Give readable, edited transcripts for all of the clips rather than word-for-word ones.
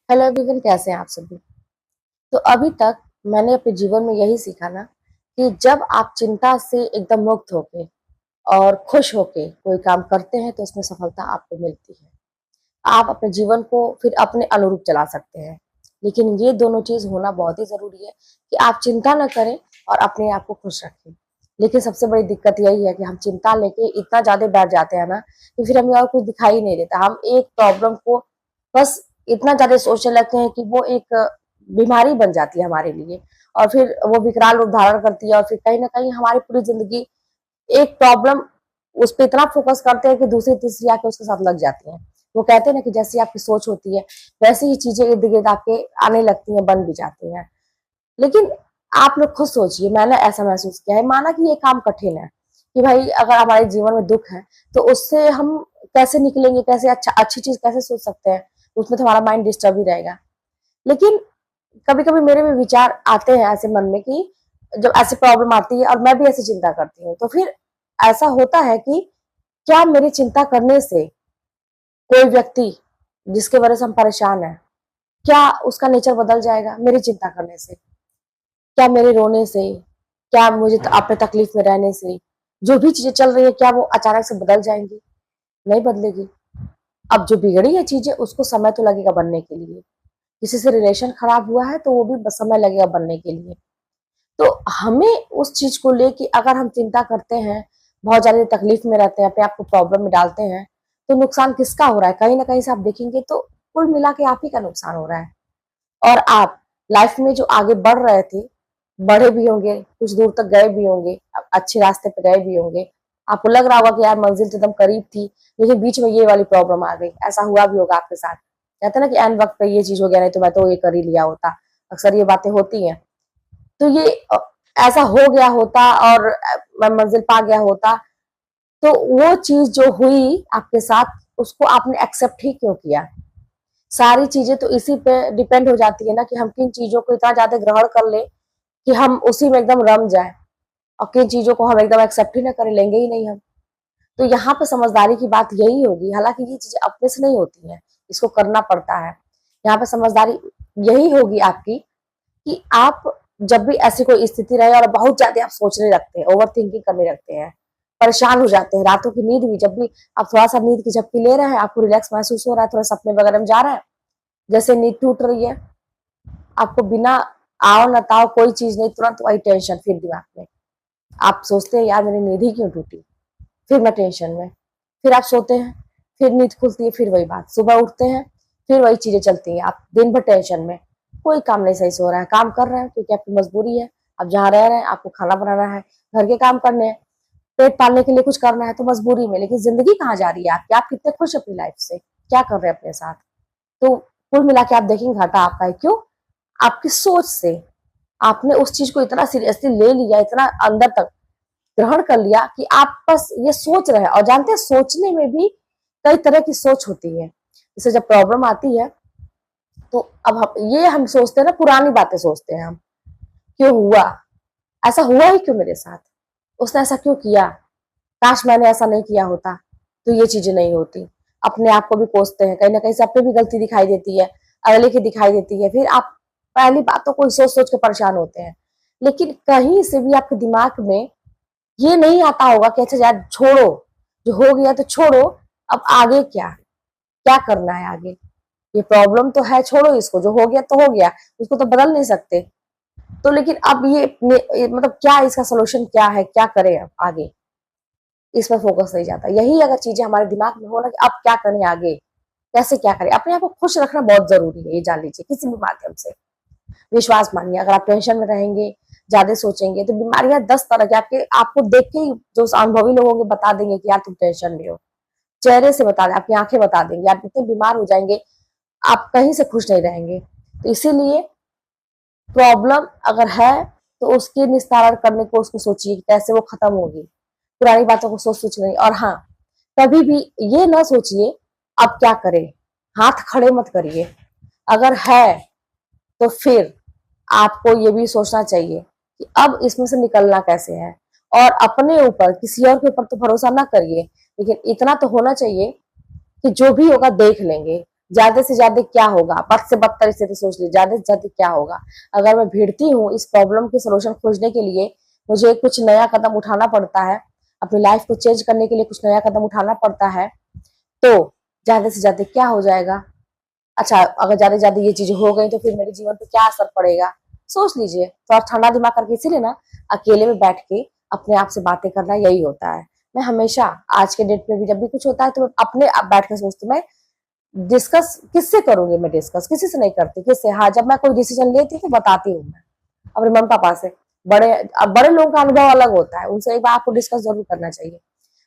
Hello everyone, कैसे हैं आप सभी। तो अभी तक मैंने अपने जीवन में यही सीखा ना कि जब आप चिंता से एकदम मुक्त होके और खुश होके कोई काम करते हैं तो उसमें सफलता आपको मिलती है। आप अपने जीवन को फिर अपने अनुरूप चला सकते हैं। लेकिन ये दोनों चीज होना बहुत ही जरूरी है कि आप चिंता न करें और अपने आप को खुश रखें। लेकिन सबसे बड़ी दिक्कत यही है कि हम चिंता लेके इतना ज्यादा बैठ जाते हैं ना कि फिर हमें और कुछ दिखाई नहीं देता। हम एक प्रॉब्लम को बस इतना ज्यादा सोचने लगते हैं कि वो एक बीमारी बन जाती है हमारे लिए, और फिर वो विकराल रूप धारण करती है, और फिर कहीं ना कहीं हमारी पूरी जिंदगी एक प्रॉब्लम उस पर इतना फोकस करते हैं कि दूसरी तीसरी आके उसके साथ लग जाती हैं। वो कहते हैं ना कि जैसी आपकी सोच होती है वैसी ही चीजें इर्द गिर्द आपके आने लगती हैं, बन भी जाती हैं। लेकिन आप लोग खुद सोचिए, मैंने ऐसा महसूस किया है, माना कि ये काम कठिन है कि भाई अगर हमारे जीवन में दुख है तो उससे हम कैसे निकलेंगे, कैसे अच्छी चीज कैसे सोच सकते हैं। उसमें तो हमारा माइंड डिस्टर्ब ही रहेगा। लेकिन कभी कभी मेरे भी विचार आते हैं ऐसे मन में कि जब ऐसी प्रॉब्लम आती है और मैं भी ऐसी चिंता करती हूँ तो फिर ऐसा होता है कि क्या मेरी चिंता करने से कोई व्यक्ति जिसके वजह से हम परेशान है, क्या उसका नेचर बदल जाएगा मेरी चिंता करने से? क्या मेरे रोने से, क्या मुझे अपने तकलीफ में रहने से जो भी चीजें चल रही है क्या वो अचानक से बदल जाएंगी? नहीं बदलेगी। अब जो बिगड़ी है चीजें उसको समय तो लगेगा बनने के लिए। किसी से रिलेशन खराब हुआ है तो वो भी समय लगेगा बनने के लिए। तो हमें उस चीज को लेके अगर हम चिंता करते हैं, बहुत ज्यादा तकलीफ में रहते हैं, अपने आप को प्रॉब्लम में डालते हैं, तो नुकसान किसका हो रहा है? कहीं ना कहीं से आप देखेंगे तो कुल मिला के आप ही का नुकसान हो रहा है। और आप लाइफ में जो आगे बढ़ रहे थे, बढ़े भी होंगे, कुछ दूर तक गए भी होंगे, अच्छे रास्ते पे गए भी होंगे। आपको लग रहा होगा कि यार मंजिल तो एकदम करीब थी, लेकिन बीच में ये वाली प्रॉब्लम आ गई। ऐसा हुआ भी होगा आपके साथ। कहते हैं ना कि एन वक्त पे ये चीज हो गया, नहीं तो मैं तो ये कर ही लिया होता। अक्सर ये बातें होती हैं। तो ये ऐसा हो गया होता और मैं मंजिल पा गया होता, तो वो चीज जो हुई आपके साथ उसको आपने एक्सेप्ट ही क्यों किया? सारी चीजें तो इसी पे डिपेंड हो जाती है ना कि हम किन चीजों को इतना ज्यादा ग्रहण कर ले कि हम उसी में एकदम रम जाए, और किन चीजों को हम एकदम एक्सेप्ट ही ना करें, लेंगे ही नहीं हम। तो यहाँ पे समझदारी की बात यही होगी। हालांकि ये चीजें अपने से नहीं होती हैं, इसको करना पड़ता है। यहाँ पे समझदारी यही होगी आपकी कि आप जब भी ऐसी कोई स्थिति रहे और बहुत ज्यादा आप सोचने लगते हैं, ओवर थिंकिंग करने लगते हैं, परेशान हो जाते हैं, रातों की नींद भी जब भी आप थोड़ा सा नींद की झपकी ले रहे हैं, आपको रिलैक्स महसूस हो रहा है, थोड़ा सपने वगैरह में जा रहे हैं, जैसे नींद टूट रही है, आपको बिना आओ न ताओ कोई चीज नहीं, तुरंत वही टेंशन फिर दिमाग में। आप सोचते हैं यार मेरी नींद ही क्यों टूटी, फिर मैं टेंशन में। फिर आप सोते हैं, फिर नींद खुलती है, फिर वही बात, सुबह उठते हैं, फिर वही चीजें चलती हैं, आप दिन भर टेंशन में। कोई काम नहीं सही से हो रहा है। काम कर रहे हैं क्योंकि आपकी मजबूरी है, आप जहाँ रह रहे हैं आपको खाना बनाना है, घर के काम करने हैं, पेट पालने के लिए कुछ करना है तो मजबूरी में। लेकिन जिंदगी कहाँ जा रही है आपकी? आप कितने खुश अपनी लाइफ से, क्या कर रहे हैं अपने साथ? तो कुल मिला के आप देखेंगे घाटा आपका है। क्यों? आपकी सोच से। आपने उस चीज को इतना सीरियसली ले लिया, इतना अंदर तक ग्रहण कर लिया कि आप बस ये सोच रहे हैं। और जानते हैं सोचने में भी कई तरह की सोच होती है। जैसे जब प्रॉब्लम आती है तो अब हम सोचते हैं ना, पुरानी बातें सोचते हैं हम। क्यों हुआ? ऐसा हुआ ही क्यों मेरे साथ? उसने ऐसा क्यों किया? काश मैंने ऐसा नहीं किया होता तो ये चीजें नहीं होती। अपने आप को भी कोसते हैं, कहीं ना कहीं से अपने भी गलती दिखाई देती है, अगले की दिखाई देती है, फिर आप पहली बातों को सोच सोच के परेशान होते हैं। लेकिन कहीं से भी आपके दिमाग में ये नहीं आता होगा कि अच्छा यार छोड़ो, जो हो गया तो छोड़ो, अब आगे क्या, क्या करना है आगे? ये प्रॉब्लम तो है, छोड़ो इसको, जो हो गया तो हो गया, उसको तो बदल नहीं सकते। तो लेकिन अब ये मतलब क्या इसका सोल्यूशन क्या है, क्या करें अब आगे? इस पर फोकस नहीं जाता। यही अगर चीजें हमारे दिमाग में हो ना कि अब क्या करें आगे, कैसे क्या करें, अपने आप को खुश रखना बहुत जरूरी है, ये जान लीजिए किसी भी माध्यम से। विश्वास मानिए, अगर आप टेंशन में रहेंगे, ज्यादा सोचेंगे, तो बीमारियां 10 तरह की आपके आपको देख के ही जो अनुभवी लोग होंगे बता देंगे कि यार तुम टेंशन में हो। चेहरे से बता दें, आपकी आंखें बता देंगे, आप इतने बीमार हो जाएंगे, आप कहीं से खुश नहीं रहेंगे। तो इसीलिए प्रॉब्लम अगर है तो उसके निस्तारण करने को उसको सोचिए कि कैसे वो खत्म होगी। पुरानी बातों को सोच सोच नहीं। और हाँ, कभी भी ये ना सोचिए अब क्या करें, हाथ खड़े मत करिए। अगर है तो फिर आपको ये भी सोचना चाहिए कि अब इसमें से निकलना कैसे है। और अपने ऊपर, किसी और के ऊपर तो भरोसा ना करिए, लेकिन इतना तो होना चाहिए कि जो भी होगा देख लेंगे। ज्यादा से ज्यादा क्या होगा, बद से बदतर स्थिति सोच ली, ज्यादा से ज्यादा क्या होगा। अगर मैं भिड़ती हूँ इस प्रॉब्लम के सोल्यूशन खोजने के लिए, मुझे कुछ नया कदम उठाना पड़ता है, अपनी लाइफ को चेंज करने के लिए कुछ नया कदम उठाना पड़ता है, तो ज्यादा से ज्यादा क्या हो जाएगा। अच्छा, अगर ज्यादा से ज्यादा ये चीज हो गई तो फिर मेरे जीवन पे क्या असर पड़ेगा, सोच लीजिए। तो आप ठंडा दिमाग करके, इसीलिए ना अकेले में बैठ के अपने आप से बातें करना यही होता है। मैं हमेशा आज के डेट में भी जब भी कुछ होता है तो मैं अपने आप बैठ कर सोचती हूँ, मैं डिस्कस किससे करूंगी, मैं डिस्कस किसी से नहीं करती, किससे, हाँ जब मैं कोई डिसीजन लेती हूँ तो बताती हूँ मैं अपने मम्मी पापा से। अब बड़े लोगों का अनुभव अलग होता है, उनसे एक बार आपको डिस्कस जरूर करना चाहिए।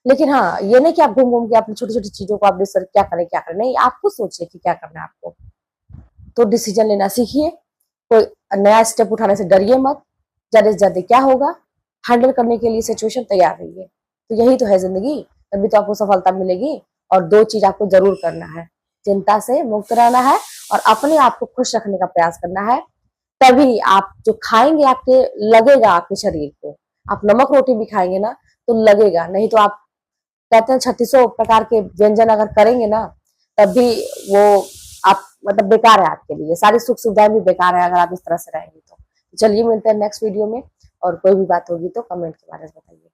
लेकिन हाँ, ये नहीं कि आप घूम घूम के अपनी छोटी छोटी चीजों को आप डिस्कस क्या करें, नहीं, आप खुद सोचिए कि क्या करना है आपको। तो डिसीजन लेना सीखिए, कोई नया स्टेप उठाने से डरिए मत, ज्यादा से ज्यादा क्या होगा, हैंडल करने के लिए सिचुएशन तैयार रहिए। तो यही तो है जिंदगी, तभी तो आपको सफलता मिलेगी। और दो चीज आपको जरूर करना है, चिंता से मुक्त रहना है और अपने आप को खुश रखने का प्रयास करना है। तभी आप जो खाएंगे आपके लगेगा आपके शरीर को। आप नमक रोटी भी खाएंगे ना तो लगेगा, नहीं तो आप कहते हैं 3600 प्रकार के व्यंजन अगर करेंगे ना, तब भी वो आप मतलब बेकार है आपके लिए, सारी सुख सुविधाएं भी बेकार है अगर आप इस तरह से रहेंगे तो। चलिए मिलते हैं नेक्स्ट वीडियो में, और कोई भी बात होगी तो कमेंट के बारे में बताइए।